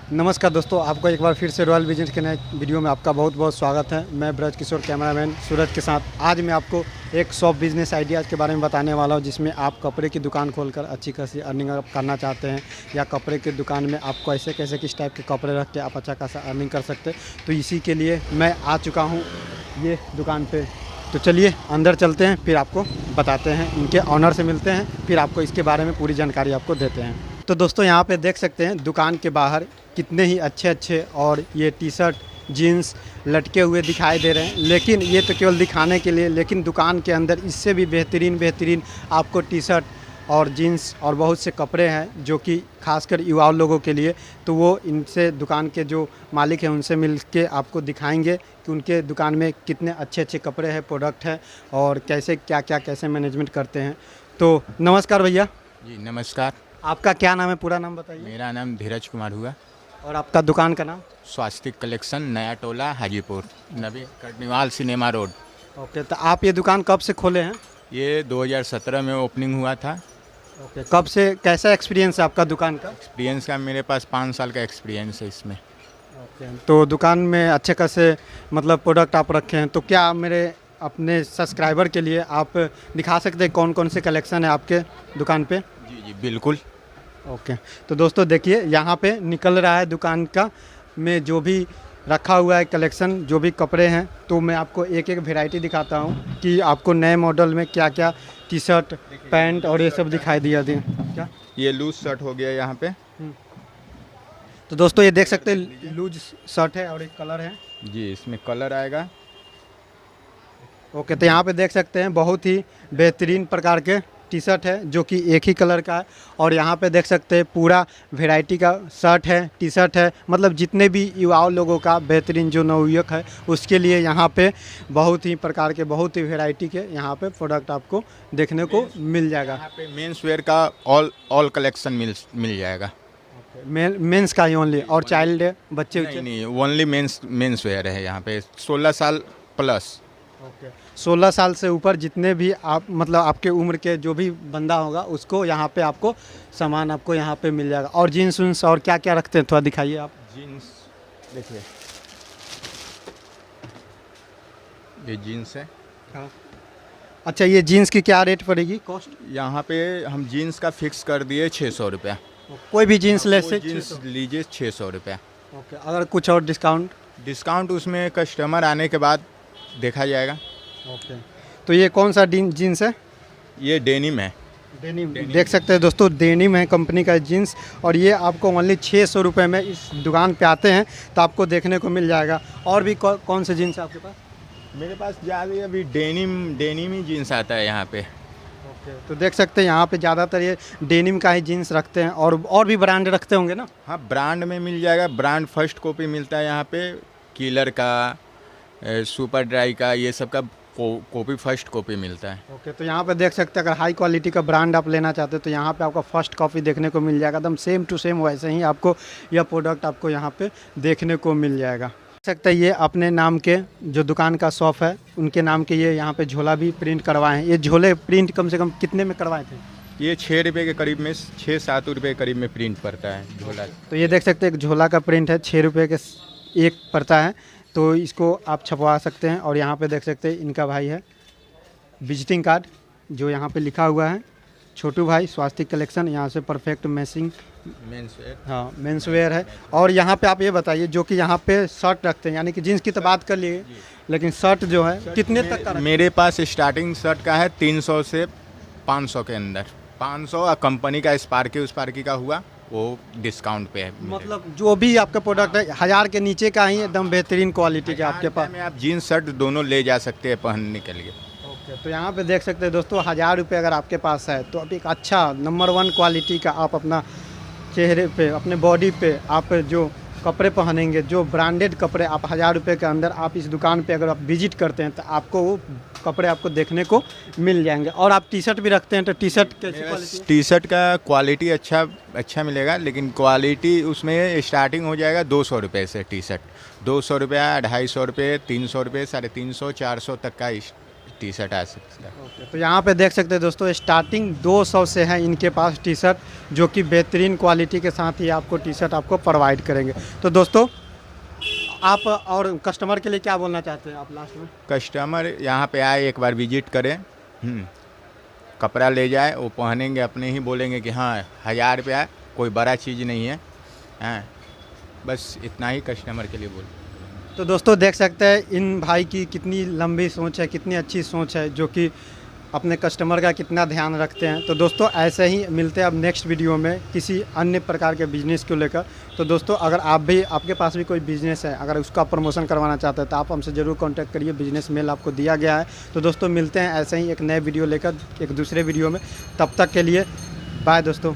नमस्कार दोस्तों, आपको एक बार फिर से रॉयल बिजनेस के नए वीडियो में आपका बहुत बहुत स्वागत है। मैं ब्रज किशोर कैमरामैन सूरज के साथ आज मैं आपको एक शॉप बिजनेस आइडियाज़ के बारे में बताने वाला हूं, जिसमें आप कपड़े की दुकान खोलकर अच्छी खासी अर्निंग करना चाहते हैं, या कपड़े की दुकान में आपको ऐसे कैसे किस टाइप के कपड़े रख के आप अच्छा खासा अर्निंग कर सकते हैं। तो इसी के लिए मैं आ चुका हूँ ये दुकान पर। तो चलिए अंदर चलते हैं, फिर आपको बताते हैं, इनके ऑनर से मिलते हैं, फिर आपको इसके बारे में पूरी जानकारी आपको देते हैं। तो दोस्तों यहाँ पे देख सकते हैं दुकान के बाहर कितने ही अच्छे अच्छे और ये टी शर्ट जीन्स लटके हुए दिखाई दे रहे हैं, लेकिन ये तो केवल दिखाने के लिए, लेकिन दुकान के अंदर इससे भी बेहतरीन आपको टी शर्ट और जीन्स और बहुत से कपड़े हैं जो कि खासकर युवा लोगों के लिए। तो वो इनसे दुकान के जो मालिक हैं उनसे मिल के आपको दिखाएंगे कि उनके दुकान में कितने अच्छे अच्छे कपड़े हैं, प्रोडक्ट हैं और कैसे कैसे मैनेजमेंट करते हैं। तो नमस्कार भैया। जी नमस्कार। आपका क्या नाम है, पूरा नाम बताइए। मेरा नाम धीरज कुमार हुआ। और आपका दुकान का नाम? स्वास्तिक कलेक्शन, नया टोला, हाजीपुर, नबी कर्णिवाल सिनेमा रोड। ओके, तो आप ये दुकान कब से खोले हैं? ये 2017 में ओपनिंग हुआ था। ओके, कब से, कैसा एक्सपीरियंस है आपका दुकान का? एक्सपीरियंस का मेरे पास 5 साल का एक्सपीरियंस है इसमें। ओके, तो दुकान में अच्छे खासे मतलब प्रोडक्ट आप रखे हैं, तो क्या मेरे अपने सब्सक्राइबर के लिए आप दिखा सकते हैं कौन कौन से कलेक्शन है आपके दुकान पे? जी जी बिल्कुल। ओके, तो दोस्तों देखिए यहाँ पे निकल रहा है दुकान का में जो भी रखा हुआ है कलेक्शन, जो भी कपड़े हैं। तो मैं आपको एक एक वैरायटी दिखाता हूँ कि आपको नए मॉडल में क्या क्या टी शर्ट पैंट और ये सब दिखाई दिया दे। क्या ये लूज शर्ट हो गया यहाँ पे। तो दोस्तों ये देख सकते हैं लूज शर्ट है और एक कलर है। जी इसमें कलर आएगा। ओके, तो यहाँ पे देख सकते हैं बहुत ही बेहतरीन प्रकार के टी शर्ट है जो कि एक ही कलर का है। और यहाँ पे देख सकते हैं पूरा वैरायटी का शर्ट है, टी शर्ट है, मतलब जितने भी युवाओं लोगों का बेहतरीन जो नवयुवक है उसके लिए यहाँ पे बहुत ही प्रकार के, बहुत ही वैरायटी के यहाँ पे प्रोडक्ट आपको देखने को मिल जाएगा। यहाँ पे मेंस वेयर का ऑल कलेक्शन मिल जाएगा। मेंस का ही ओनली, और चाइल्ड है, बच्चे? नहीं, ओनली मेंस वेयर है यहाँ पे। 16 साल प्लस। ओके, 16 साल से ऊपर जितने भी आप मतलब आपके उम्र के जो भी बंदा होगा उसको यहाँ पे आपको सामान आपको यहाँ पे मिल जाएगा। और जीन्स उन्स और क्या क्या रखते हैं थोड़ा दिखाइए आप। जीन्स देखिए, ये जीन्स है। हाँ, अच्छा, ये जीन्स की क्या रेट पड़ेगी, कॉस्ट? यहाँ पे हम जीन्स का फिक्स कर दिए 600 रुपया। कोई भी जीन्स ले से जीन्स लीजिए 600 रुपया। ओके, अगर कुछ और डिस्काउंट उसमें कस्टमर आने के बाद देखा जाएगा। ओके, तो ये कौन सा जीन्स है? ये डेनिम है। डेनिम देख सकते हैं दोस्तों, डेनिम है कंपनी का जीन्स। और ये आपको ओनली 600 रुपये में इस दुकान पे आते हैं तो आपको देखने को मिल जाएगा। और भी कौन से जीन्स है आपके पास? मेरे पास ज़्यादा अभी डेनिम ही जीन्स आता है यहाँ पे। ओके, तो देख सकते हैं यहाँ पे ज़्यादातर ये डेनिम का ही जीन्स रखते हैं। और भी ब्रांड रखते होंगे ना? हाँ, ब्रांड में मिल जाएगा। ब्रांड फर्स्ट कॉपी मिलता है यहाँ पे, किलर का, सुपर ड्राई का, ये सब का कॉपी फर्स्ट कॉपी मिलता है। ओके, तो यहाँ पे देख सकते हैं अगर हाई क्वालिटी का ब्रांड आप लेना चाहते हैं तो यहाँ पे आपको फर्स्ट कॉपी देखने को मिल जाएगा। एकदम सेम टू सेम वैसे ही आपको यह प्रोडक्ट आपको यहाँ पे देखने को मिल जाएगा। देख सकते हैं ये अपने नाम के जो दुकान का शॉप है उनके नाम के ये यहाँ पे झोला भी प्रिंट करवाए हैं। ये झोले प्रिंट कम से कम कितने में करवाए थे? ये 6 रुपये के करीब में, 6-7 रुपये के करीब में प्रिंट पड़ता है झोला। तो ये देख सकते हैं एक झोला का प्रिंट है, 6 रुपये के एक पड़ता है। तो इसको आप छपवा सकते हैं। और यहाँ पे देख सकते हैं इनका भाई है विजिटिंग कार्ड जो यहाँ पे लिखा हुआ है, छोटू भाई स्वास्तिक कलेक्शन। यहाँ से परफेक्ट मैचिंग मेंसवेयर, हाँ मेंसवेयर है। और यहाँ पे आप ये बताइए जो कि यहाँ पे शर्ट रखते हैं, यानी कि जीन्स की तो बात कर लिए, लेकिन शर्ट जो है कितने तक का? मेरे पास स्टार्टिंग शर्ट का है 300 से 500 के अंदर। 500 कंपनी का स्पार्की का हुआ, वो डिस्काउंट पे है। मतलब जो भी आपका प्रोडक्ट है 1000 के नीचे का ही एकदम बेहतरीन क्वालिटी के आपके पास में आप जीन्स शर्ट दोनों ले जा सकते हैं पहनने के लिए। ओके, तो यहाँ पे देख सकते हैं दोस्तों 1000 रुपये अगर आपके पास है तो आप एक अच्छा नंबर 1 क्वालिटी का आप अपना चेहरे पे, अपने बॉडी पे आप जो कपड़े पहनेंगे, जो ब्रांडेड कपड़े आप 1000 रुपये के अंदर आप इस दुकान पे अगर आप विजिट करते हैं तो आपको वो कपड़े आपको देखने को मिल जाएंगे। और आप टी शर्ट भी रखते हैं तो टी शर्ट कैसी क्वालिटी? टी शर्ट का क्वालिटी अच्छा मिलेगा, लेकिन क्वालिटी उसमें स्टार्टिंग हो जाएगा 200 रुपये से। टी शर्ट 200 रुपया, 250 रुपये, 300 रुपये, 350, 400 तक का टी शर्ट आ सकता है। ओके, तो यहाँ पे देख सकते हैं दोस्तों, स्टार्टिंग 200 से है इनके पास टी शर्ट, जो कि बेहतरीन क्वालिटी के साथ ही आपको टी शर्ट आपको प्रोवाइड करेंगे। तो दोस्तों, आप और कस्टमर के लिए क्या बोलना चाहते हैं आप लास्ट में? कस्टमर यहाँ पे आए, एक बार विजिट करें, कपड़ा ले जाए, वो पहनेंगे, अपने ही बोलेंगे कि हाँ 1000 रुपया, कोई बड़ा चीज़ नहीं है। हाँ, बस इतना ही कस्टमर के लिए बोल। तो दोस्तों देख सकते हैं इन भाई की कितनी लंबी सोच है, कितनी अच्छी सोच है, जो कि अपने कस्टमर का कितना ध्यान रखते हैं। तो दोस्तों ऐसे ही मिलते हैं अब नेक्स्ट वीडियो में किसी अन्य प्रकार के बिजनेस को लेकर। तो दोस्तों, अगर आपके पास भी कोई बिजनेस है, अगर उसका प्रमोशन करवाना चाहते हैं तो आप हमसे ज़रूर कांटेक्ट करिए, बिजनेस मेल आपको दिया गया है। तो दोस्तों मिलते हैं ऐसे ही एक नए वीडियो लेकर एक दूसरे वीडियो में, तब तक के लिए बाय दोस्तों।